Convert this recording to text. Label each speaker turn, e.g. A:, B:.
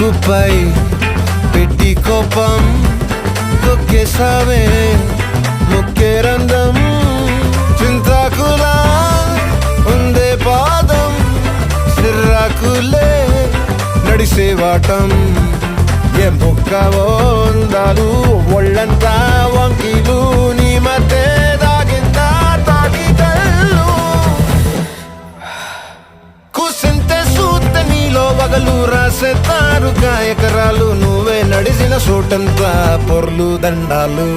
A: ముక్కుపై పెట్టి కోపం తొక్కేసావే ముక్కే రంధ్రం చింతాకులా ఉందే పాదం సిర్రాకులే నడిసేవాటం ఏం బొక్కవో అందాలు ఒళ్ళంతా వంకీలు నీ మధ్య దాగిందా తాటి కళ్ళు కూసింతే సూత నీలో వగలు రాసేతారు గాయకరాలు నువ్వే నడిసిన చోటంతా పొర్లు దండాలు